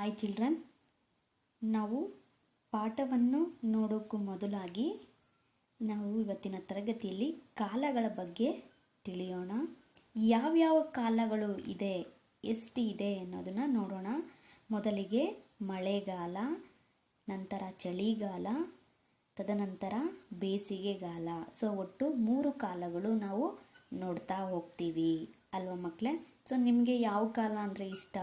Hi children, ನಾವು ಪಾಠವನ್ನು ನೋಡೋಕ್ಕೂ ಮೊದಲಾಗಿ ನಾವು ಇವತ್ತಿನ ತರಗತಿಯಲ್ಲಿ ಕಾಲಗಳ ಬಗ್ಗೆ ತಿಳಿಯೋಣ. ಯಾವ್ಯಾವ ಕಾಲಗಳು ಇದೆ, ಎಷ್ಟು ಇದೆ ಅನ್ನೋದನ್ನು ನೋಡೋಣ. ಮೊದಲಿಗೆ ಮಳೆಗಾಲ, ನಂತರ ಚಳಿಗಾಲ, ತದನಂತರ ಬೇಸಿಗೆಗಾಲ. ಸೊ ಒಟ್ಟು 3 ಕಾಲಗಳು ನಾವು ನೋಡ್ತಾ ಹೋಗ್ತೀವಿ ಅಲ್ವಾ ಮಕ್ಕಳೇ? ಸೊ ನಿಮಗೆ ಯಾವ ಕಾಲ ಅಂದರೆ ಇಷ್ಟ?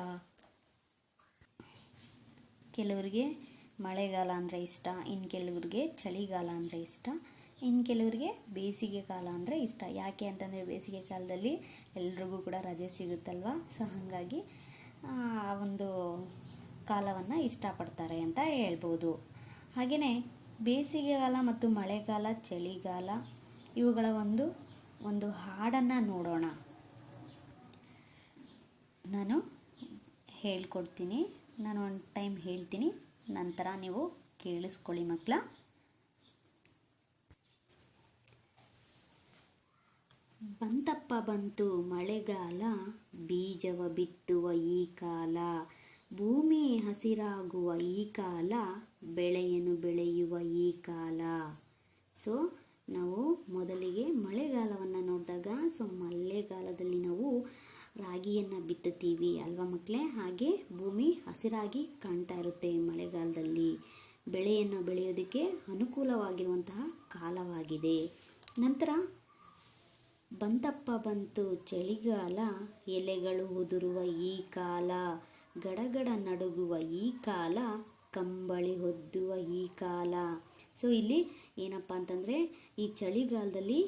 ಕೆಲವರಿಗೆ ಮಳೆಗಾಲ ಅಂದರೆ ಇಷ್ಟ, ಇನ್ನು ಕೆಲವರಿಗೆ ಚಳಿಗಾಲ ಅಂದರೆ ಇಷ್ಟ, ಇನ್ನು ಕೆಲವರಿಗೆ ಬೇಸಿಗೆ ಕಾಲ ಅಂದರೆ ಇಷ್ಟ. ಯಾಕೆ ಅಂತಂದರೆ ಬೇಸಿಗೆ ಕಾಲದಲ್ಲಿ ಎಲ್ರಿಗೂ ಕೂಡ ರಜೆ ಸಿಗುತ್ತಲ್ವ. ಸೊ ಹಾಗಾಗಿ ಆ ಒಂದು ಕಾಲವನ್ನು ಇಷ್ಟಪಡ್ತಾರೆ ಅಂತ ಹೇಳ್ಬೋದು. ಹಾಗೆಯೇ ಬೇಸಿಗೆಗಾಲ ಮತ್ತು ಮಳೆಗಾಲ, ಚಳಿಗಾಲ ಇವುಗಳ ಒಂದು ಹಾಡನ್ನು ನೋಡೋಣ. ನಾನು ಹೇಳ್ಕೊಡ್ತೀನಿ, ನಾನು ಒಂದು ಟೈಮ್ ಹೇಳ್ತೀನಿ, ನಂತರ ನೀವು ಕೇಳಿಸ್ಕೊಳ್ಳಿ ಮಕ್ಕಳ. ಬಂತಪ್ಪ ಬಂತು ಮಳೆಗಾಲ, ಬೀಜವ ಬಿತ್ತುವ ಈ ಕಾಲ, ಭೂಮಿ ಹಸಿರಾಗುವ ಈ ಕಾಲ, ಬೆಳೆಯನ್ನು ಬೆಳೆಯುವ ಈ ಕಾಲ. ಸೊ ನಾವು ಮೊದಲಿಗೆ ಮಳೆಗಾಲವನ್ನು ನೋಡಿದಾಗ, ಸೊ ಮಳೆಗಾಲದಲ್ಲಿ ನಾವು ರಾಗಿಯನ್ನು ಬಿತ್ತುತ್ತೀವಿ ಅಲ್ವಾ ಮಕ್ಕಳೇ? ಹಾಗೆ ಭೂಮಿ ಹಸಿರಾಗಿ ಕಾಣ್ತಾ ಇರುತ್ತೆ ಮಳೆಗಾಲದಲ್ಲಿ. ಬೆಳೆಯನ್ನು ಬೆಳೆಯೋದಕ್ಕೆ ಅನುಕೂಲವಾಗಿರುವಂತಹ ಕಾಲವಾಗಿದೆ. ನಂತರ ಬಂತಪ್ಪ ಬಂತು ಚಳಿಗಾಲ, ಎಲೆಗಳು ಉದುರುವ ಈ ಕಾಲ, ಗಡಗಡ ನಡುಗುವ ಈ ಕಾಲ, ಕಂಬಳಿ ಹೊದ್ದುವ ಈ ಕಾಲ. ಸೊ ಇಲ್ಲಿ ಏನಪ್ಪ ಅಂತಂದರೆ, ಈ ಚಳಿಗಾಲದಲ್ಲಿ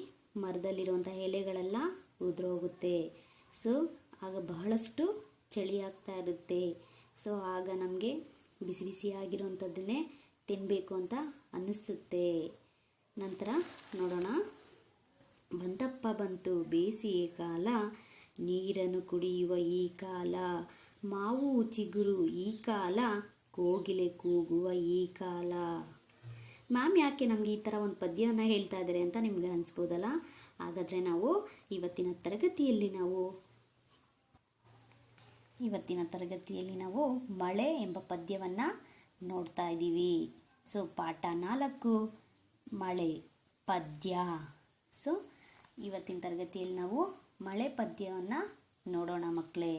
ಮರದಲ್ಲಿರುವಂಥ ಎಲೆಗಳೆಲ್ಲ ಉದುರೋಗುತ್ತೆ. ಸೊ ಆಗ ಬಹಳಷ್ಟು ಚಳಿ ಆಗ್ತಾ ಇರುತ್ತೆ. ಸೊ ಆಗ ನಮಗೆ ಬಿಸಿ ಬಿಸಿಯಾಗಿರುವಂಥದ್ದನ್ನೇ ತಿನ್ನಬೇಕು ಅಂತ ಅನ್ನಿಸುತ್ತೆ. ನಂತರ ನೋಡೋಣ, ಬಂತಪ್ಪ ಬಂತು ಬೇಸಿಗೆ ಕಾಲ, ನೀರನ್ನು ಕುಡಿಯುವ ಈ ಕಾಲ, ಮಾವು ಚಿಗುರು ಈ ಕಾಲ, ಕೋಗಿಲೆ ಕೂಗುವ ಈ ಕಾಲ. ಮ್ಯಾಮ್ ಯಾಕೆ ನಮಗೆ ಈ ಥರ ಒಂದು ಪದ್ಯವನ್ನು ಹೇಳ್ತಾ ಇದ್ದಾರೆ ಅಂತ ನಿಮ್ಗೆ ಅನಿಸ್ಬೋದಲ್ಲ. ಹಾಗಾದರೆ ನಾವು ಇವತ್ತಿನ ತರಗತಿಯಲ್ಲಿ ನಾವು ಮಳೆ ಎಂಬ ಪದ್ಯವನ್ನು ನೋಡ್ತಾ ಇದ್ದೀವಿ. ಸೊ ಪಾಠ 4 ಮಳೆ ಪದ್ಯ. ಸೊ ಇವತ್ತಿನ ತರಗತಿಯಲ್ಲಿ ನಾವು ಮಳೆ ಪದ್ಯವನ್ನು ನೋಡೋಣ ಮಕ್ಕಳೇ.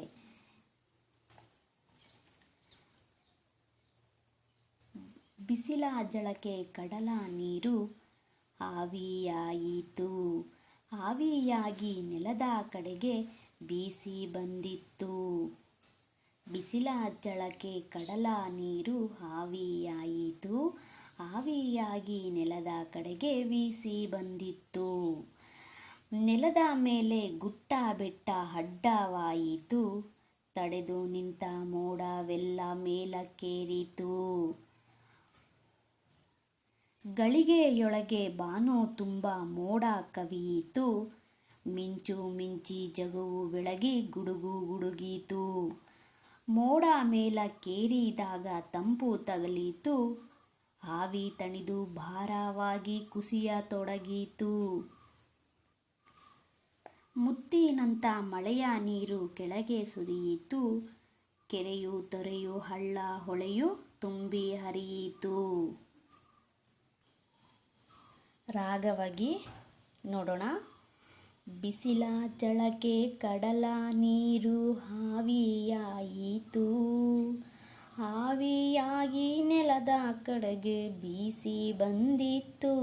ಬಿಸಿಲ ಜಳಕೆ ಕಡಲ ನೀರು ಆವಿಯಾಯಿತು, ಆವಿಯಾಗಿ ನೆಲದ ಕಡೆಗೆ ಬೀಸಿ ಬಂದಿತ್ತು. ಬಿಸಿಲ ಜಳಕೆ ಕಡಲ ನೀರು ಆವಿಯಾಯಿತು, ಆವಿಯಾಗಿ ನೆಲದ ಕಡೆಗೆ ಬೀಸಿ ಬಂದಿತ್ತು. ನೆಲದ ಮೇಲೆ ಗುಟ್ಟ ಬೆಟ್ಟ ಅಡ್ಡವಾಯಿತು, ತಡೆದು ನಿಂತ ಮೋಡವೆಲ್ಲ ಮೇಲಕ್ಕೇರಿತು. ಗಳಿಗೆಯೊಳಗೆ ಬಾನು ತುಂಬ ಮೋಡ ಕವಿಯಿತು, ಮಿಂಚು ಮಿಂಚಿ ಜಗವು ಬೆಳಗಿ ಗುಡುಗು ಗುಡುಗೀತು. ಮೋಡ ಮೇಲಕ್ಕೇರಿದಾಗ ತಂಪು ತಗಲಿತು, ಆವಿ ತಣಿದು ಭಾರವಾಗಿ ಕುಸಿಯತೊಡಗಿತು. ಮುತ್ತಿನಂಥ ಮಳೆಯ ನೀರು ಕೆಳಗೆ ಸುರಿಯಿತು, ಕೆರೆಯು ತೊರೆಯು ಹಳ್ಳ ಹೊಳೆಯು ತುಂಬಿ ಹರಿಯಿತು. ರಾಗವಾಗಿ ನೋಡೋಣ. ಬಿಸಿಲ ಜಳಕೆ ಕಡಲ ನೀರು ಆವಿಯಾಯಿತು, ಆವಿಯಾಗಿ ನೆಲದ ಕಡೆಗೆ ಬೀಸಿ ಬಂದಿತ್ತು.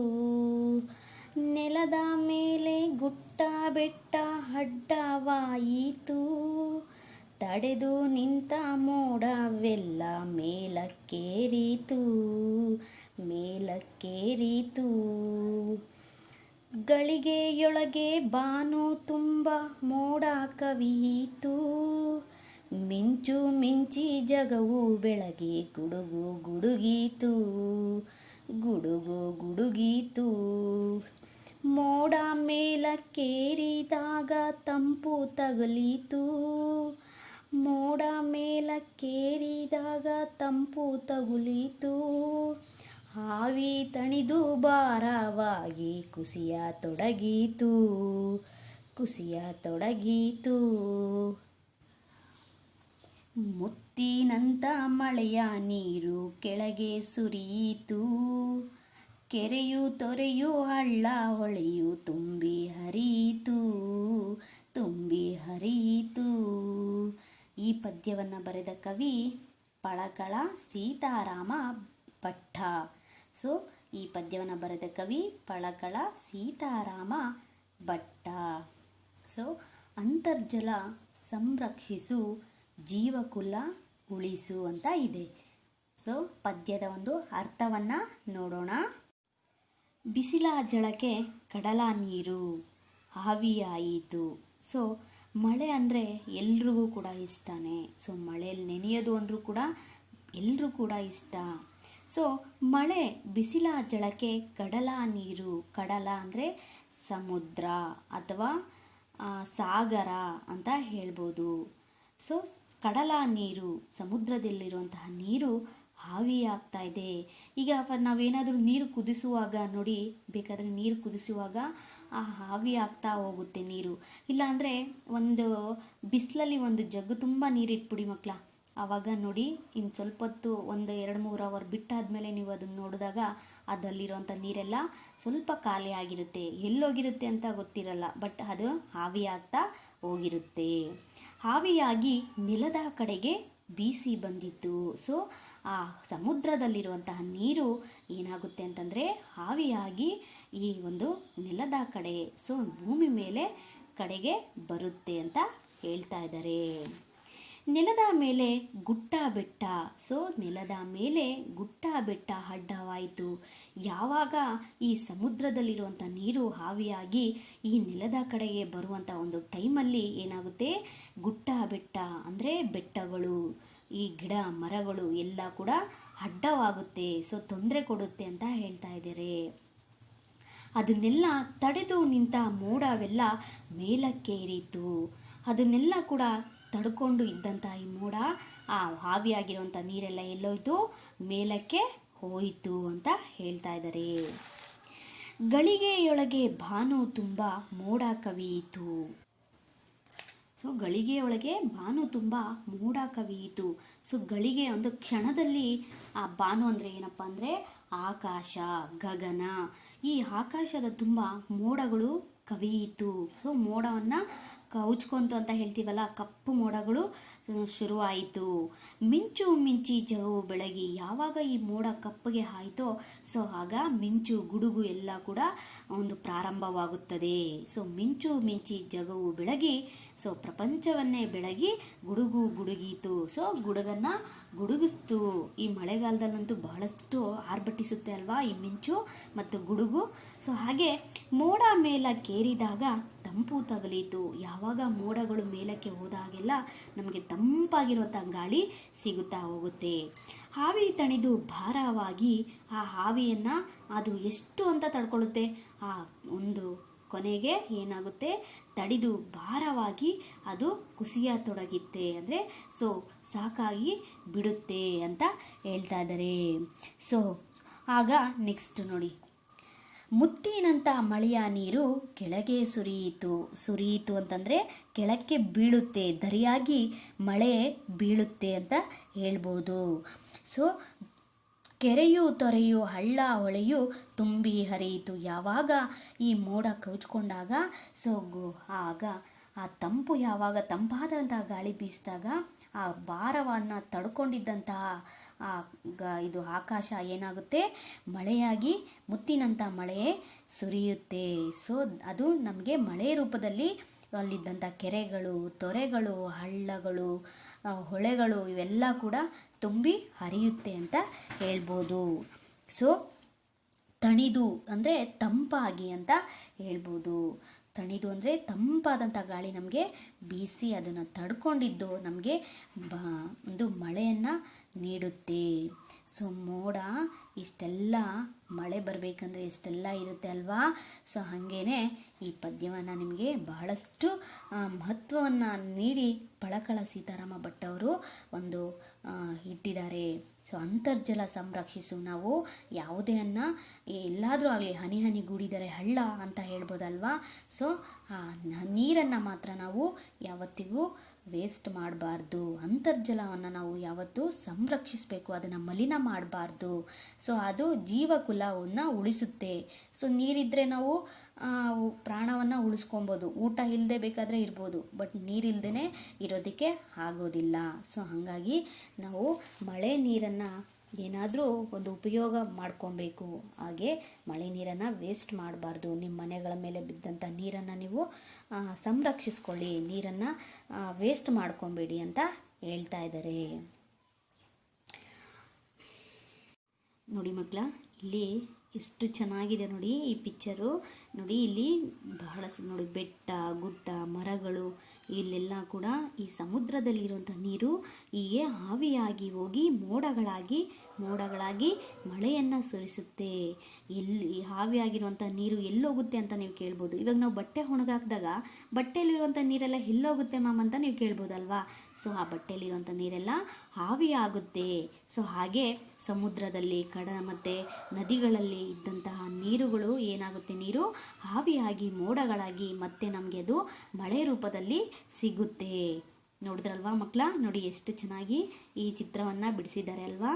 ನೆಲದ ಮೇಲೆ ಗುಟ್ಟ ಬೆಟ್ಟ ಅಡ್ಡವಾಯಿತು, ತಡೆದು ನಿಂತ ಮೋಡವೆಲ್ಲ ಮೇಲಕ್ಕೇರಿತು. ಗಳಿಗೆಯೊಳಗೆ ಬಾನು ತುಂಬ ಮೋಡ ಕವಿಯಿತು, ಮಿಂಚು ಮಿಂಚಿ ಜಗವು ಬೆಳಗಿ ಗುಡುಗು ಗುಡುಗೀತು. ಮೋಡ ಮೇಲಕ್ಕೇರಿದಾಗ ತಂಪು ತಗಲಿತು, ಮೋಡ ಮೇಲಕ್ಕೇರಿದಾಗ ತಂಪು ತಗುಲಿತು. ಆವಿ ತಣಿದು ಭಾರವಾಗಿ ಕುಸಿಯತೊಡಗಿತು. ಮುತ್ತಿನಂತ ಮಳೆಯ ನೀರು ಕೆಳಗೆ ಸುರಿಯಿತು, ಕೆರೆಯು ತೊರೆಯು ಹಳ್ಳ ಹೊಳೆಯು ತುಂಬಿ ಹರಿಯಿತು, ತುಂಬಿ ಹರಿಯಿತು. ಈ ಪದ್ಯವನ್ನು ಬರೆದ ಕವಿ ಪಳಕಳ ಸೀತಾರಾಮ ಭಟ್ಟ. ಸೊ ಈ ಪದ್ಯವನ್ನು ಬರೆದ ಕವಿ ಪಳಕಳ ಸೀತಾರಾಮ ಭಟ್ಟ. ಸೊ ಅಂತರ್ಜಲ ಸಂರಕ್ಷಿಸು, ಜೀವಕುಲ ಉಳಿಸು ಅಂತ ಇದೆ. ಸೊ ಪದ್ಯದ ಒಂದು ಅರ್ಥವನ್ನು ನೋಡೋಣ. ಬಿಸಿಲ ಜಳಕ್ಕೆ ಕಡಲ ನೀರು ಆವಿಯಾಯಿತು. ಸೊ ಮಳೆ ಅಂದರೆ ಎಲ್ರಿಗೂ ಕೂಡ ಇಷ್ಟನೇ. ಸೊ ಮಳೆಯಲ್ಲಿ ನೆನೆಯೋದು ಅಂದರೂ ಕೂಡ ಎಲ್ಲರೂ ಕೂಡ ಇಷ್ಟ. ಸೊ ಮಳೆ ಬಿಸಿಲ ಜಳಕ್ಕೆ ಕಡಲ ನೀರು, ಕಡಲ ಅಂದರೆ ಸಮುದ್ರ ಅಥವಾ ಸಾಗರ ಅಂತ ಹೇಳ್ಬೋದು. ಸೊ ಕಡಲ ನೀರು, ಸಮುದ್ರದಲ್ಲಿರುವಂತಹ ನೀರು ಆವಿಯಾಗ್ತಾ ಇದೆ. ಈಗ ನಾವೇನಾದರೂ ನೀರು ಕುದಿಸುವಾಗ ನೋಡಿ, ಬೇಕಾದರೆ ನೀರು ಕುದಿಸುವಾಗ ಆ ಆವಿ ಆಗ್ತಾ ಹೋಗುತ್ತೆ ನೀರು. ಇಲ್ಲಾಂದರೆ ಒಂದು ಬಿಸಿಲಲ್ಲಿ ಒಂದು ಜಗ್ಗು ತುಂಬ ನೀರಿಟ್ಬಿಡಿ ಮಕ್ಕಳ, ಆವಾಗ ನೋಡಿ ಇನ್ನು ಸ್ವಲ್ಪ ಹೊತ್ತು ಒಂದು 2-3 ಅವರ್ ಬಿಟ್ಟಾದಮೇಲೆ ನೀವು ಅದನ್ನು ನೋಡಿದಾಗ ಅದರಲ್ಲಿರುವಂಥ ನೀರೆಲ್ಲ ಸ್ವಲ್ಪ ಖಾಲಿ ಆಗಿರುತ್ತೆ. ಎಲ್ಲೋಗಿರುತ್ತೆ ಅಂತ ಗೊತ್ತಿರಲ್ಲ, ಬಟ್ ಅದು ಆವಿ ಆಗ್ತಾ ಹೋಗಿರುತ್ತೆ. ಆವಿಯಾಗಿ ನೆಲದ ಕಡೆಗೆ ಬೀಸಿ ಬಂದಿತ್ತು. ಸೊ ಆ ಸಮುದ್ರದಲ್ಲಿರುವಂತಹ ನೀರು ಏನಾಗುತ್ತೆ ಅಂತಂದರೆ ಆವಿಯಾಗಿ ಈ ಒಂದು ನೆಲದ ಕಡೆ, ಸೊ ಭೂಮಿ ಮೇಲೆ ಕಡೆಗೆ ಬರುತ್ತೆ ಅಂತ ಹೇಳ್ತಾ ಇದ್ದಾರೆ. ನೆಲದ ಮೇಲೆ ಗುಟ್ಟ ಬೆಟ್ಟ. ಸೊ ನೆಲದ ಮೇಲೆ ಗುಟ್ಟ ಬೆಟ್ಟ ಅಡ್ಡವಾಯಿತು. ಯಾವಾಗ ಈ ಸಮುದ್ರದಲ್ಲಿರುವಂಥ ನೀರು ಆವಿಯಾಗಿ ಈ ನೆಲದ ಕಡೆಗೆ ಬರುವಂಥ ಒಂದು ಟೈಮಲ್ಲಿ ಏನಾಗುತ್ತೆ, ಗುಟ್ಟ ಬೆಟ್ಟ ಅಂದರೆ ಬೆಟ್ಟಗಳು, ಈ ಗಿಡ ಮರಗಳು ಎಲ್ಲ ಕೂಡ ಅಡ್ಡವಾಗುತ್ತೆ. ಸೊ ತೊಂದರೆ ಕೊಡುತ್ತೆ ಅಂತ ಹೇಳ್ತಾ ಇದ್ದಾರೆ. ಅದನ್ನೆಲ್ಲ ತಡೆದು ನಿಂತ ಮೋಡವೆಲ್ಲ ಮೇಲಕ್ಕೇರಿತು. ಅದನ್ನೆಲ್ಲ ಕೂಡ ತಡ್ಕೊಂಡು ಇದ್ದಂಥ ಈ ಮೋಡ, ಆ ಆವಿಯಾಗಿರುವಂಥ ನೀರೆಲ್ಲ ಎಲ್ಲೋಯ್ತು, ಮೇಲಕ್ಕೆ ಹೋಯಿತು ಅಂತ ಹೇಳ್ತಾ ಇದ್ದಾರೆ. ಗಳಿಗೆಯೊಳಗೆ ಭಾನು ತುಂಬ ಮೋಡ ಕವಿಯಿತು. ಸೊ ಗಳಿಗೆಯೊಳಗೆ ಭಾನು ತುಂಬ ಮೋಡ ಕವಿಯಿತು. ಸೊ ಗಳಿಗೆ ಒಂದು ಕ್ಷಣದಲ್ಲಿ ಆ ಭಾನು ಅಂದರೆ ಏನಪ್ಪ ಅಂದರೆ ಆಕಾಶ, ಗಗನ, ಈ ಆಕಾಶದ ತುಂಬ ಮೋಡಗಳು ಕವಿಯಿತು. ಸೊ ಮೋಡವನ್ನು ಕವುಚ್ಕೊಂತು ಅಂತ ಹೇಳ್ತೀವಲ್ಲ, ಕಪ್ಪು ಮೋಡಗಳು ಶುರುವಾಯಿತು. ಮಿಂಚು ಮಿಂಚಿ ಜಗವು ಬೆಳಗಿ. ಯಾವಾಗ ಈ ಮೋಡ ಕಪ್ಪಗೆ ಆಯಿತೋ, ಸೊ ಆಗ ಮಿಂಚು ಗುಡುಗು ಎಲ್ಲ ಕೂಡ ಒಂದು ಪ್ರಾರಂಭವಾಗುತ್ತದೆ. ಸೊ ಮಿಂಚು ಮಿಂಚಿ ಜಗವು ಬೆಳಗಿ, ಸೊ ಪ್ರಪಂಚವನ್ನೇ ಬೆಳಗಿ ಗುಡುಗು ಗುಡುಗೀತು. ಸೊ ಗುಡುಗನ್ನು ಗುಡುಗಿಸ್ತು. ಈ ಮಳೆಗಾಲದಲ್ಲಂತೂ ಬಹಳಷ್ಟು ಆರ್ಭಟಿಸುತ್ತೆ ಅಲ್ವಾ ಈ ಮಿಂಚು ಮತ್ತು ಗುಡುಗು. ಸೊ ಹಾಗೆ ಮೋಡ ಮೇಲಕ್ಕೇರಿದಾಗ ತಂಪು ತಗಲಿತು. ಯಾವಾಗ ಮೋಡಗಳು ಮೇಲಕ್ಕೆ ಹೋದಾಗೆಲ್ಲ ನಮಗೆ ತಂಪಾಗಿರುವಂಥ ಗಾಳಿ ಸಿಗುತ್ತಾ ಹೋಗುತ್ತೆ. ಆವಿ ತಣಿದು ಭಾರವಾಗಿ, ಆ ಆವಿಯನ್ನು ಅದು ಎಷ್ಟು ಅಂತ ತಡ್ಕೊಳ್ಳುತ್ತೆ, ಆ ಒಂದು ಕೊನೆಗೆ ಏನಾಗುತ್ತೆ, ತಡಿದು ಭಾರವಾಗಿ ಅದು ಕುಸಿಯತೊಡಗುತ್ತೆ. ಅಂದರೆ ಸೊ ಸಾಕಾಗಿ ಬಿಡುತ್ತೆ ಅಂತ ಹೇಳ್ತಾ ಇದ್ದಾರೆ. ಸೊ ಆಗ ನೆಕ್ಸ್ಟ್ ನೋಡಿ, ಮುತ್ತಿನಂಥ ಮಳೆಯ ನೀರು ಕೆಳಗೆ ಸುರಿಯಿತು. ಸುರಿಯಿತು ಅಂತಂದರೆ ಕೆಳಕ್ಕೆ ಬೀಳುತ್ತೆ, ಧರಿಯಾಗಿ ಮಳೆ ಬೀಳುತ್ತೆ ಅಂತ ಹೇಳ್ಬೋದು. ಸೊ ಕೆರೆಯು ತೊರೆಯು ಹಳ್ಳ ಹೊಳೆಯು ತುಂಬಿ ಹರಿಯಿತು. ಯಾವಾಗ ಈ ಮೋಡ ಕವುಚ್ಕೊಂಡಾಗ, ಸೊ ಆಗ ಆ ತಂಪು, ಯಾವಾಗ ತಂಪಾದಂತಹ ಗಾಳಿ ಬೀಸಿದಾಗ ಆ ಭಾರವನ್ನು ತಡ್ಕೊಂಡಿದ್ದಂತಹ ಇದು ಆಕಾಶ ಏನಾಗುತ್ತೆ, ಮಳೆಯಾಗಿ ಮುತ್ತಿನಂಥ ಮಳೆ ಸುರಿಯುತ್ತೆ. ಸೊ ಅದು ನಮಗೆ ಮಳೆ ರೂಪದಲ್ಲಿ ಅಲ್ಲಿದ್ದಂಥ ಕೆರೆಗಳು, ತೊರೆಗಳು, ಹಳ್ಳಗಳು, ಹೊಳೆಗಳು ಇವೆಲ್ಲ ಕೂಡ ತುಂಬಿ ಹರಿಯುತ್ತೆ ಅಂತ ಹೇಳ್ಬೋದು. ಸೊ ತಣಿದು ಅಂದರೆ ತಂಪಾಗಿ ಅಂತ ಹೇಳ್ಬೋದು. ತಣಿದು ಅಂದರೆ ತಂಪಾದಂಥ ಗಾಳಿ ನಮಗೆ ಬೀಸಿ ಅದನ್ನು ತಡ್ಕೊಂಡಿದ್ದು ನಮಗೆ ಒಂದು ಮಳೆಯನ್ನು ನೀಡುತ್ತೆ. ಸೊ ಮೋಡ ಇಷ್ಟೆಲ್ಲ ಮಳೆ ಬರಬೇಕಂದ್ರೆ ಇಷ್ಟೆಲ್ಲ ಇರುತ್ತೆ ಅಲ್ವಾ. ಸೊ ಹಾಗೇ ಈ ಪದ್ಯವನ್ನು ನಿಮಗೆ ಬಹಳಷ್ಟು ಮಹತ್ವವನ್ನು ನೀಡಿ ಪಳಕಳ ಸೀತಾರಾಮ ಭಟ್ ಅವರು ಒಂದು ಇಟ್ಟಿದ್ದಾರೆ. ಸೊ ಅಂತರ್ಜಲ ಸಂರಕ್ಷಿಸು. ನಾವು ಯಾವುದೇ ಎಲ್ಲಾದರೂ ಆಗಲಿ ಹನಿ ಹನಿ ಗೂಡಿದರೆ ಹಳ್ಳ ಅಂತ ಹೇಳ್ಬೋದಲ್ವಾ. ಸೊ ಆ ನೀರನ್ನು ಮಾತ್ರ ನಾವು ಯಾವತ್ತಿಗೂ ವೇಸ್ಟ್ ಮಾಡಬಾರ್ದು. ಅಂತರ್ಜಲವನ್ನು ನಾವು ಯಾವತ್ತೂ ಸಂರಕ್ಷಿಸಬೇಕು, ಅದನ್ನು ಮಲಿನ ಮಾಡಬಾರ್ದು. ಸೊ ಅದು ಜೀವಕುಲವನ್ನು ಉಳಿಸುತ್ತೆ. ಸೊ ನೀರಿದ್ದರೆ ನಾವು ಪ್ರಾಣವನ್ನು ಉಳಿಸ್ಕೊಬೋದು, ಊಟ ಇಲ್ಲದೆ ಬೇಕಾದರೆ ಇರ್ಬೋದು, ಬಟ್ ನೀರಿಲ್ಲದೇ ಇರೋದಕ್ಕೆ ಆಗೋದಿಲ್ಲ. ಸೊ ಹಾಗಾಗಿ ನಾವು ಮಳೆ ನೀರನ್ನು ಏನಾದರೂ ಒಂದು ಉಪಯೋಗ ಮಾಡ್ಕೊಬೇಕು. ಹಾಗೆ ಮಳೆ ನೀರನ್ನು ವೇಸ್ಟ್ ಮಾಡಬಾರ್ದು. ನಿಮ್ಮ ಮನೆಗಳ ಮೇಲೆ ಬಿದ್ದಂಥ ನೀರನ್ನು ನೀವು ಸಂರಕ್ಷಿಸ್ಕೊಳ್ಳಿ, ನೀರನ್ನು ವೇಸ್ಟ್ ಮಾಡ್ಕೊಬೇಡಿ ಅಂತ ಹೇಳ್ತಾ ಇದ್ದಾರೆ. ನೋಡಿ ಮಕ್ಕಳ, ಇಲ್ಲಿ ಎಷ್ಟು ಚೆನ್ನಾಗಿದೆ ನೋಡಿ ಈ ಪಿಕ್ಚರು. ನೋಡಿ ಇಲ್ಲಿ ಬಹಳಷ್ಟು ನೋಡಿ ಬೆಟ್ಟ ಗುಡ್ಡ ಮರಗಳು ಇಲ್ಲೆಲ್ಲ ಕೂಡ ಈ ಸಮುದ್ರದಲ್ಲಿರುವಂಥ ನೀರು ಹೀಗೆ ಆವಿಯಾಗಿ ಹೋಗಿ ಮೋಡಗಳಾಗಿ ಮಳೆಯನ್ನು ಸುರಿಸುತ್ತೆ. ಎಲ್ಲಿ ಆವಿಯಾಗಿರುವಂಥ ನೀರು ಎಲ್ಲೋಗುತ್ತೆ ಅಂತ ನೀವು ಕೇಳ್ಬೋದು. ಇವಾಗ ನಾವು ಬಟ್ಟೆ ಒಣಗಾಕಿದಾಗ ಬಟ್ಟೆಯಲ್ಲಿರುವಂಥ ನೀರೆಲ್ಲ ಎಲ್ಲೋಗುತ್ತೆ ಮ್ಯಾಮ್ ಅಂತ ನೀವು ಕೇಳ್ಬೋದಲ್ವಾ. ಸೊ ಆ ಬಟ್ಟೆಯಲ್ಲಿರುವಂಥ ನೀರೆಲ್ಲ ಆವಿಯಾಗುತ್ತೆ. ಸೊ ಹಾಗೆ ಸಮುದ್ರದಲ್ಲಿ ಮತ್ತು ನದಿಗಳಲ್ಲಿ ಇದ್ದಂತಹ ನೀರುಗಳು ಏನಾಗುತ್ತೆ, ನೀರು ಆವಿಯಾಗಿ ಮೋಡಗಳಾಗಿ ಮತ್ತೆ ನಮಗೆ ಅದು ಮಳೆ ರೂಪದಲ್ಲಿ ಸಿಗುತ್ತೆ. ನೋಡಿದ್ರಲ್ವಾ ಮಕ್ಕಳ, ನೋಡಿ ಎಷ್ಟು ಚೆನ್ನಾಗಿ ಈ ಚಿತ್ರವನ್ನು ಬಿಡಿಸಿದ್ದಾರೆ ಅಲ್ವಾ.